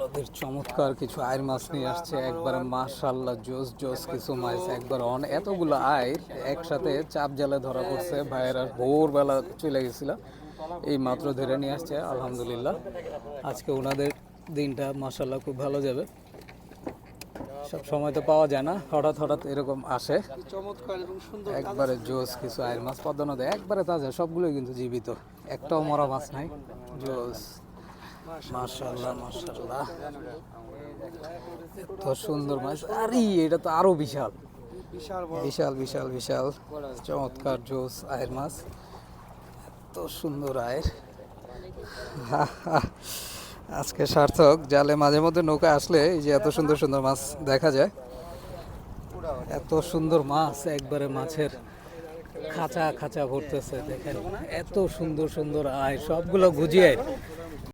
ওদের চমৎকার কিছু আয়ের মাছ নিয়ে আসছে একবারে, মাশাআল্লাহ জোস জোস কিছু মাছ একবার এতগুলো আয়ের একসাথে চাপ জালে ধরা পড়ছে। ভাইয়েরা ভোরবেলা চলে গেছিল, এই মাত্র ধরে নিয়ে আসছে। আলহামদুলিল্লাহ আজকে ওনাদের দিনটা মাশাআল্লাহ খুব ভালো যাবে। সব সময় তো পাওয়া যায় না, হঠাৎ হঠাৎ এরকম আসে। চমৎকার এবং সুন্দর একবারে জোস কিছু আয়ের মাছ পদ্মা নদী, একবারে তাজা, সবগুলোই কিন্তু জীবিত, একটাও মরা মাছ নাই। জোস, মাশাআল্লাহ মাশাআল্লাহ, এত সুন্দর মাছ। আরে এটা তো আরো বিশাল বিশাল বড়। বিশাল বিশাল বিশাল চমৎকার জোস আয়ের মাছ, এত সুন্দর আয়ের। আজকে সার্থক, জালে মাঝে মধ্যে নৌকা আসলে এই যে এত সুন্দর সুন্দর মাছ দেখা যায়। এত সুন্দর মাছ, একবারে মাছের খাঁচা খাঁচা ভরতেছে দেখেন, এত সুন্দর সুন্দর আয়, সবগুলো গুজিয়ে